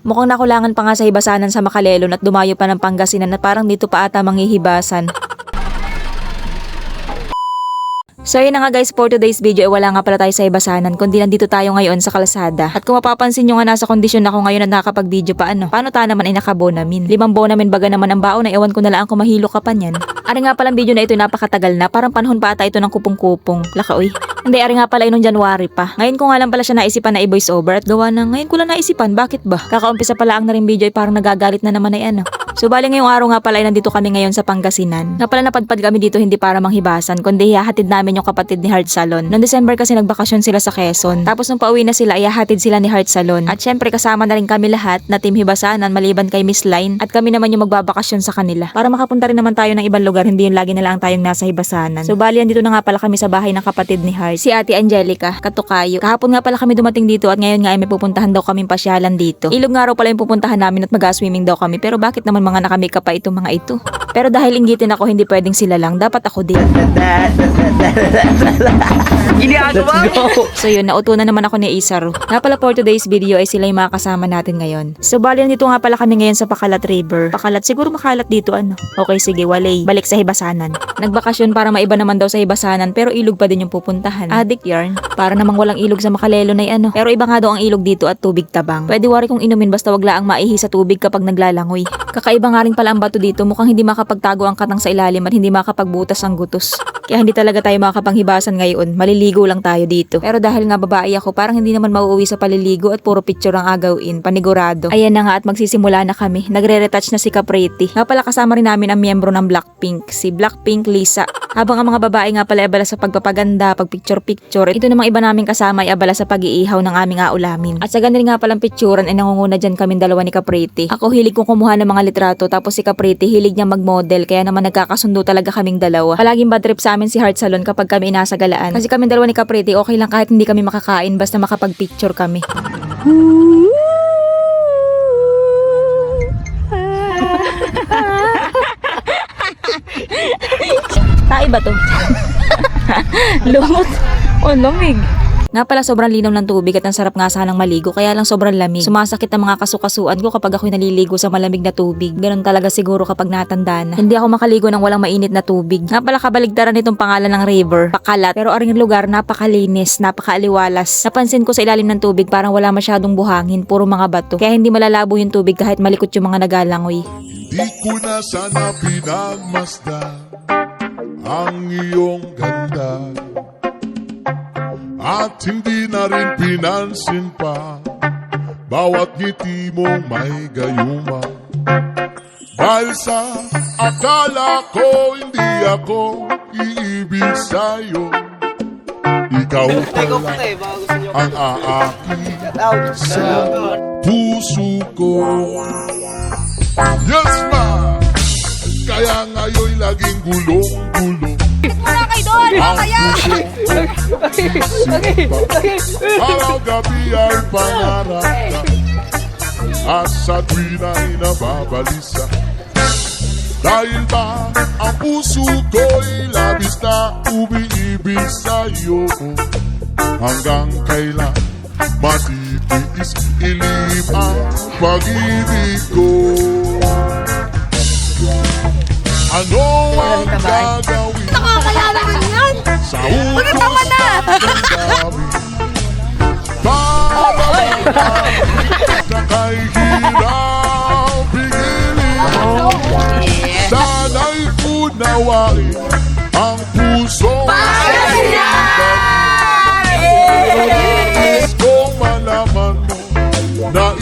Mukhang nakulangan pa nga sa hibasanan sa Makalelon at dumayo pa ng Pangasinan at parang dito pa ata manghihibasan. So yun na nga guys, for today's video wala nga pala tayo sa hibasanan kundi nandito tayo ngayon sa kalsada. At kung mapapansin nyo nga nasa kondisyon ako ngayon at nakakapag-video pa paano ta naman ay nakabonamin? 5 bonamin baga naman ang baon na ewan ko na lang kung mahilo ka pa niyan. Ari nga palang video na ito napakatagal na, parang panahon pa ata ito ng kupong-kupong. Laka uy. Hindi, ari nga pala nung January pa. Ngayon ko nga lang pala siya naisipan na i-voice over at gawa na ngayon ko lang naisipan, bakit ba? Kakaumpisa pala ang na rin video ay parang nagagalit na naman ay So bali ngayong araw nga pala ay nandito kami ngayon sa Pangasinan. Nga pala napadpad kami dito hindi para manghibasan kundi hihahatid namin yung kapatid ni Heart Salon. Noong December kasi nagbakasyon sila sa Quezon. Tapos nung pauwi na sila ay hahatid sila ni Heart Salon. At syempre kasama na rin kami lahat na team hibasanan maliban kay Miss Line at kami naman yung magbabakasyon sa kanila. Para makapunta rin naman tayo ng ibang lugar, hindi yung lagi na lang tayong nasa hibasanan. So bali nandito na nga pala kami sa bahay ng kapatid ni Heart, si Ate Angelica, Katukayo. Kahapon nga pala kami dumating dito at ngayon nga ay may pupuntahan daw kaming pasyalan dito. Ilog nga raw pala yung pupuntahan namin at mag-swimming daw kami. Pero bakit naman mga naka-makeup pa itong mga ito? Pero dahil inggitin ako, hindi pwedeng sila lang, dapat ako din. So yun, nauto na naman ako ni Isaru. Nga pala for today's video ay sila yung mga kasama natin ngayon. So bali nandito nga pala kami ngayon sa Pakalat River. Pakalat, siguro makalat dito Okay sige, walay. Balik sa hibasanan. Nagbakasyon para maiba naman daw sa hibasanan pero ilog pa din yung pupuntahan. Adik yarn. Para namang walang ilog sa Makalelon ay Pero iba nga daw ang ilog dito at tubig tabang. Pwede wari kong inumin basta wag laang maihi sa tubig kapag naglalangoy. Kakaiba nga rin pala ang bato dito, mukhang hindi makapagtago ang katang sa ilalim at hindi makapagbutas ang gutos. Kaya hindi talaga tayo makapanghibasan ngayon, maliligo lang tayo dito. Pero dahil nga babae ako, parang hindi naman mauuwi sa paliligo at puro picture ang agawin, panigurado. Ayan na nga at magsisimula na kami, nagre-retouch na si Capriti. Nga pala kasama rin namin ang miyembro ng Blackpink, si Blackpink Lisa. Habang ang mga babae nga pala ay abala sa pagpapaganda, pagpicture-picture, ito namang iba naming kasama ay abala sa pag-iihaw ng aming aulamin. At sa ganun nga palang picturean ay nangunguna dyan kaming dalawa ni Capriti. Ako hilig kong kumuha ng mga litrato tapos si Capriti hilig niya mag-model kaya naman nagkakasundo talaga kaming dalawa. Palaging bad trip sa amin si Heart Salon kapag kami nasa galaan. Kasi kaming dalawa ni Capriti okay lang kahit hindi kami makakain basta makapag-picture kami. Tae ba to? Lumot. Oh, lamig. Nga pala sobrang linaw ng tubig at ang sarap nga sanang maligo kaya lang sobrang lamig. Sumasakit ang mga kasukasuan ko kapag ako'y naliligo sa malamig na tubig. Ganon talaga siguro kapag natanda na. Hindi ako makaligo ng walang mainit na tubig. Nga pala kabaligtaran nitong pangalan ng river, Pakalat. Pero aring lugar napakalinis, napakaaliwalas. Napansin ko sa ilalim ng tubig parang wala masyadong buhangin, puro mga bato. Kaya hindi malalabo yung tubig kahit malikot yung mga nagalangoy. Di ko na sana pinagmasdan ang iyong ganda at hindi na rin pinansin pa bawat ngiti mong may gayuma. Dahil sa akala ko hindi ako iibig sa'yo, ikaw pala ang aakit sa puso ko. Yes ma! Kaya ngayon'y laging gulong-gulong Wala kayo doon! Mamaya! Araw-gabi ay pangarap at sa tuwin ay nababalisa. Dahil ba ang puso ko'y labis na umiibig sa'yo, hanggang kailan matitiis ilim ang pag-ibig ko. Ano ang gagawin? Nakakaya naman yan! Sa utos Magkatawa na! ng dami, babalik na kay hirap pigilin. Sana'y unawain ang puso. Nais kong malaman mo na